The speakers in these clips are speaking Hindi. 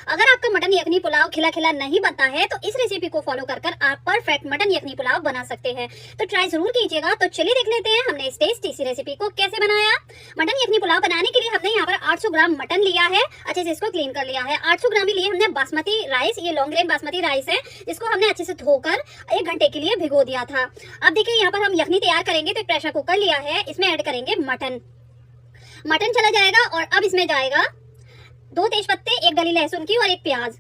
अगर आपका मटन यखनी पुलाव खिला खिला नहीं बनता है तो इस रेसिपी को फॉलो कर आप परफेक्ट मटन यखनी पुलाव बना सकते हैं। तो ट्राई जरूर कीजिएगा। तो चलिए देख लेते हैं हमने इस टेस्टी सी रेसिपी को कैसे बनाया। मटन यखनी पुलाव बनाने के लिए हमने यहाँ पर 800 ग्राम मटन लिया है, अच्छे से इसको क्लीन कर लिया है। 800 ग्राम ही लिए हमने बासमती राइस, ये लॉन्ग ग्रेन बासमती राइस है, जिसको हमने अच्छे से धोकर 1 घंटे के लिए भिगो दिया था। अब देखिए यहाँ पर हम यखनी तैयार करेंगे। तो प्रेशर कुकर लिया है, इसमें ऐड करेंगे मटन चला जाएगा और अब इसमें जाएगा 2 तेजपत्ते, 1 डली लहसुन की और 1 प्याज।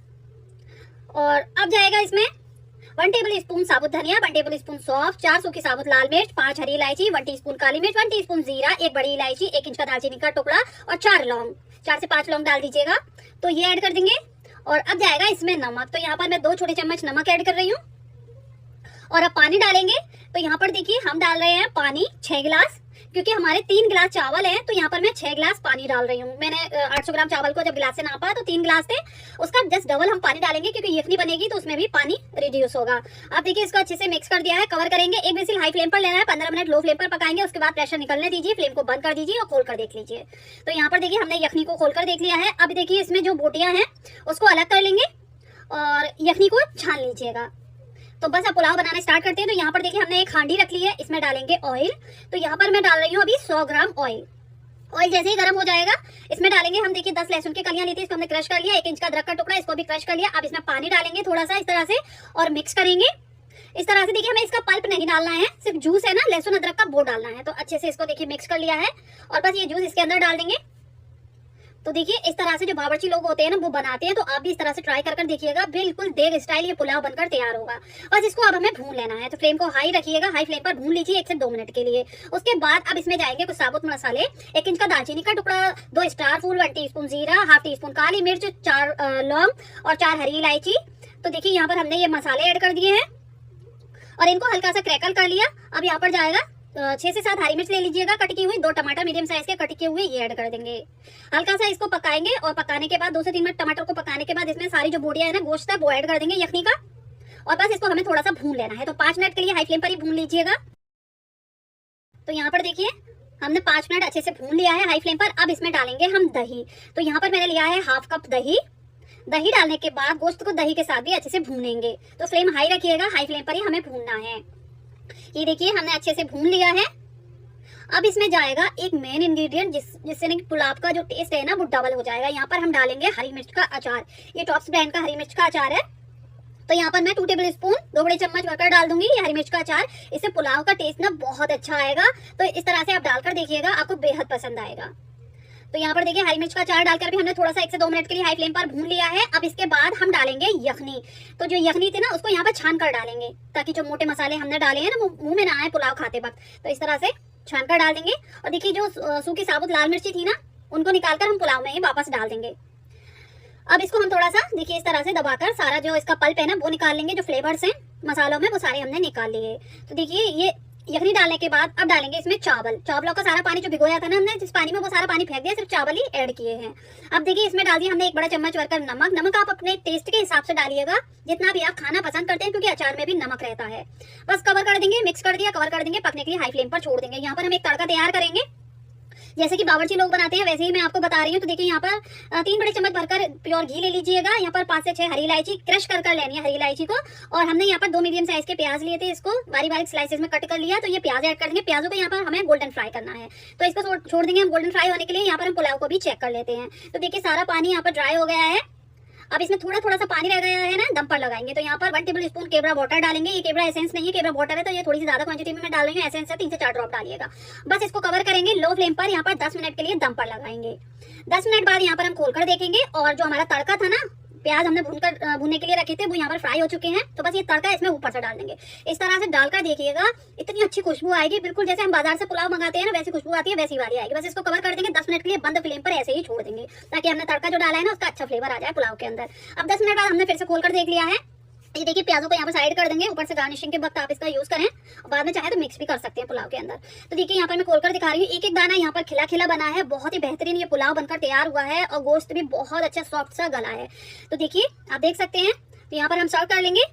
और अब जाएगा इसमें 1 टेबल स्पून साबुत धनिया, 1 टेबल स्पून सौंफ, 4 सूखी साबुत लाल मिर्च, 5 हरी इलायची, 1 टीस्पून काली मिर्च, 1 टीस्पून जीरा, 1 बड़ी इलायची, 1 इंच का दालचीनी का टुकड़ा और 4 लौंग, 4 से 5 लौंग डाल दीजिएगा। तो ये ऐड कर देंगे। और अब जाएगा इसमें नमक। तो यहाँ पर मैं 2 छोटे चम्मच नमक ऐड कर रही हूँ। और अब पानी डालेंगे। तो यहाँ पर देखिए हम डाल रहे हैं पानी 6 गिलास, क्योंकि हमारे 3 गिलास चावल है, तो यहाँ पर मैं 6 गिलास पानी डाल रही हूँ। मैंने 800 ग्राम चावल को जब गिलास से नापा तो 3 गिलास थे, उसका जस्ट डबल हम पानी डालेंगे, क्योंकि यखनी बनेगी तो उसमें भी पानी रिड्यूस होगा। अब देखिए इसको अच्छे से मिक्स कर दिया है, कवर करेंगे। 1 विजिल हाई फ्लेम पर लेना है, 15 मिनट लो फ्लेम पर पकाएंगे। उसके बाद प्रेशर निकलने दीजिए, फ्लेम को बंद कर दीजिए और खोल कर देख लीजिए। तो यहाँ पर देखिए हमने यखनी को खोल कर देख लिया है। अब देखिए इसमें जो बोटियां हैं उसको अलग कर लेंगे और यखनी को छान लीजिएगा। तो बस अब पुलाव बनाना स्टार्ट करते हैं। तो यहाँ पर देखिए हमने एक हांडी रख ली है, इसमें डालेंगे ऑयल। तो यहाँ पर मैं डाल रही हूँ अभी 100 ग्राम ऑयल। ऑयल जैसे ही गर्म हो जाएगा इसमें डालेंगे हम, देखिए 10 लहसुन की कलियां ली थी, इसको हमने क्रश कर लिया। 1 इंच का अदरक का टुकड़ा, इसको भी क्रश कर लिया। अब इसमें पानी डालेंगे थोड़ा सा इस तरह से और मिक्स करेंगे इस तरह से। देखिए हमें इसका पल्प नहीं डालना है, सिर्फ जूस है ना लहसुन अदरक का, वो डालना है। तो अच्छे से इसको देखिए मिक्स कर लिया है और बस ये जूस इसके अंदर डाल देंगे। तो देखिए इस तरह से जो बावर्ची लोग होते हैं ना वो बनाते हैं, तो आप भी इस तरह से ट्राई कर देखिएगा। बिल्कुल देग स्टाइल ये पुलाव बनकर तैयार होगा। बस इसको अब हमें भून लेना है। तो फ्लेम को हाई रखिएगा, हाई फ्लेम पर भून लीजिए 1 से 2 मिनट के लिए। उसके बाद अब इसमें जाएंगे कुछ साबुत मसाले। 1 इंच का दालचीनी का टुकड़ा, 2 स्टार फूल, 1 टीस्पून जीरा, हाफ टीस्पून काली मिर्च, 4 लौंग और 4 हरी इलायची। तो देखिए यहाँ पर हमने ये मसाले ऐड कर दिए हैं और इनको हल्का सा क्रैकल कर लिया। अब यहाँ पर जाएगा 6 से 7 हरी मिर्च ले लीजिएगा कट की हुई, 2 टमाटर मीडियम साइज के कट किए हुए ये ऐड कर देंगे। हल्का सा इसको पकाएंगे और पकाने के बाद 2 से 3 मिनट टमाटर को पकाने के बाद इसमें सारी जो बोटियां है ना गोश्त है वो ऐड कर देंगे यखनी का। और बस इसको हमें थोड़ा सा भून लेना है। तो 5 मिनट के लिए हाई फ्लेम पर ही भून लीजिएगा। तो यहाँ पर देखिए हमने 5 मिनट अच्छे से भून लिया है हाई फ्लेम पर। अब इसमें डालेंगे हम दही। तो यहाँ पर मैंने लिया है हाफ कप दही। दही डालने के बाद गोश्त को दही के साथ भी अच्छे से भूनेंगे। तो फ्लेम हाई रखिएगा, हाई फ्लेम पर ही हमें भूनना है। ये देखिए हमने अच्छे से भून लिया है। अब इसमें जाएगा एक मेन इंग्रेडिएंट जिससे ना पुलाव का जो टेस्ट है ना वो डबल हो जाएगा। यहाँ पर हम डालेंगे हरी मिर्च का अचार। ये टॉप्स ब्रांड का हरी मिर्च का अचार है। तो यहाँ पर मैं 2 टेबल स्पून 2 बड़े चम्मच भरकर डाल दूंगी ये हरी मिर्च का अचार। इससे पुलाव का टेस्ट ना बहुत अच्छा आएगा। तो इस तरह से आप डालकर देखिएगा, आपको बेहद पसंद आएगा। तो यहाँ पर देखिए हरी मिर्च का अचार डालकर भी हमने थोड़ा सा 1 से 2 मिनट के लिए हाई फ्लेम पर भून लिया है। अब इसके बाद हम डालेंगे यखनी। तो जो यखनी थी ना उसको यहाँ पर छान कर डालेंगे, ताकि जो मोटे मसाले हमने डाले हैं ना वो मुंह में ना आए पुलाव खाते वक्त। तो इस तरह से छान कर डाल देंगे। और देखिए जो सूखी साबुत लाल मिर्ची थी ना उनको निकालकर हम पुलाव में ही वापस डाल देंगे। अब इसको हम थोड़ा सा देखिए इस तरह से दबाकर सारा जो इसका पल्प है ना वो निकाल लेंगे। जो फ्लेवर्स हैं मसालों में वो सारे हमने निकाल लिए। तो देखिए ये यखनी डालने के बाद अब डालेंगे इसमें चावलों का सारा पानी जो भिगोया था ना हमने जिस पानी में, वो सारा पानी फेंक दिया, सिर्फ चावल ही ऐड किए हैं। अब देखिए इसमें डाल दिया हमने 1 बड़ा चम्मच भरकर नमक आप अपने टेस्ट के हिसाब से डालिएगा, जितना भी आप खाना पसंद करते हैं, क्योंकि अचार में भी नमक रहता है। बस कवर कर देंगे, मिक्स कर दिया, कवर कर देंगे, पकने के लिए हाई फ्लेम पर छोड़ देंगे। यहाँ पर हम एक तड़का तैयार करेंगे जैसे कि बावर्ची लोग बनाते हैं वैसे ही मैं आपको बता रही हूँ। तो देखिए यहाँ पर 3 बड़े चम्मच भरकर प्योर घी ले लीजिएगा। यहाँ पर 5 से 6 हरी इलायची क्रश कर लेनी है हरी इलायची को। और हमने यहाँ पर 2 मीडियम साइज के प्याज लिए थे, इसको बारीक बारीक स्लाइसेस में कट कर लिया। तो ये प्याज ऐड कर देंगे। प्याजों को यहाँ पर हमें गोल्डन फ्राई करना है, तो इसको छोड़ देंगे हम गोल्डन फ्राई होने के लिए। यहाँ पर हम पुलाव को भी चेक कर लेते हैं। तो देखिए सारा पानी यहाँ पर ड्राई हो गया है। अब इसमें थोड़ा सा पानी रह गया है ना, दम पर लगाएंगे। तो यहाँ पर 1 टेबल स्पून केवड़ा वाटर डालेंगे। ये केवड़ा एसेंस नहीं है, केवड़ा वाटर है, तो ये थोड़ी सी ज्यादा क्वांटिटी में मैं डाल रही हूँ। एसेंस है 3 से 4 ड्रॉप डालिएगा। बस इसको कवर करेंगे लो फ्लेम पर। यहाँ पर 10 मिनट के लिए दम पर लगाएंगे। 10 मिनट बाद यहाँ पर हम खोलकर देखेंगे और जो हमारा तड़का था ना, प्याज हमने भूनने के लिए रखे थे, वो यहाँ पर फ्राई हो चुके हैं। तो बस ये तड़का इसमें ऊपर से डाल देंगे। इस तरह से डालकर देखिएगा, इतनी अच्छी खुशबू आएगी, बिल्कुल जैसे हम बाजार से पुलाव मंगाते हैं ना वैसी खुशबू आती है, वैसी वाली आएगी। बस इसको कवर कर देंगे 10 मिनट के लिए बंद फ्लेम पर, ऐसे ही छोड़ देंगे ताकि हमने तड़का जो डाला है ना उसका अच्छा फ्लेवर आ जाए पुलाव के अंदर। अब 10 मिनट बाद हमने फिर से खोलकर देख लिया है। ये देखिए प्याजों को यहाँ पर साइड कर देंगे, ऊपर से गार्निशिंग के वक्त आप इसका यूज करें, बाद में चाहे तो मिक्स भी कर सकते हैं पुलाव के अंदर। तो देखिए यहाँ पर मैं खोलकर दिखा रही हूँ, एक एक दाना यहाँ पर खिला खिला बना है। बहुत ही बेहतरीन ये पुलाव बनकर तैयार हुआ है और गोश्त भी बहुत अच्छा सॉफ्ट सा गला है। तो देखिए आप देख सकते हैं। तो यहाँ पर हम सर्व कर लेंगे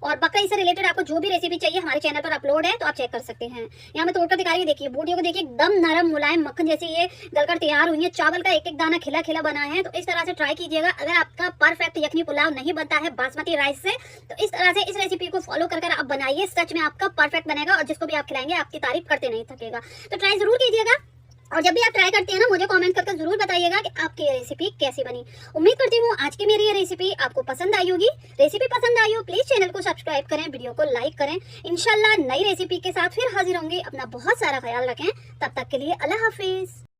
और बकरा से रिलेटेड आपको जो भी रेसिपी चाहिए हमारे चैनल पर अपलोड है, तो आप चेक कर सकते हैं। यहाँ मैं तोड़कर दिखा रही हूँ, देखिए बूटियों को देखिए एकदम नरम मुलायम मक्खन जैसी ये गलकर तैयार हुई है। चावल का एक एक दाना खिला खिला बना है। तो इस तरह से ट्राई कीजिएगा। अगर आपका परफेक्ट यखनी पुलाव नहीं बनता है बासमती राइस से, तो इस तरह से इस रेसिपी को फॉलो कर आप बनाइए, सच में आपका परफेक्ट बनेगा और जिसको भी आप खिलाएंगे आपकी तारीफ करते नहीं थकेगा। तो ट्राई जरूर कीजिएगा और जब भी आप ट्राई करते हैं ना, मुझे कमेंट करके जरूर बताइएगा कि आपकी ये रेसिपी कैसी बनी। उम्मीद करती हूँ आज की मेरी ये रेसिपी आपको पसंद आई होगी। रेसिपी पसंद आई हो प्लीज चैनल को सब्सक्राइब करें, वीडियो को लाइक करें। इंशाल्लाह नई रेसिपी के साथ फिर हाजिर होंगे। अपना बहुत सारा ख्याल रखें। तब तक के लिए अल्लाह हाफिज।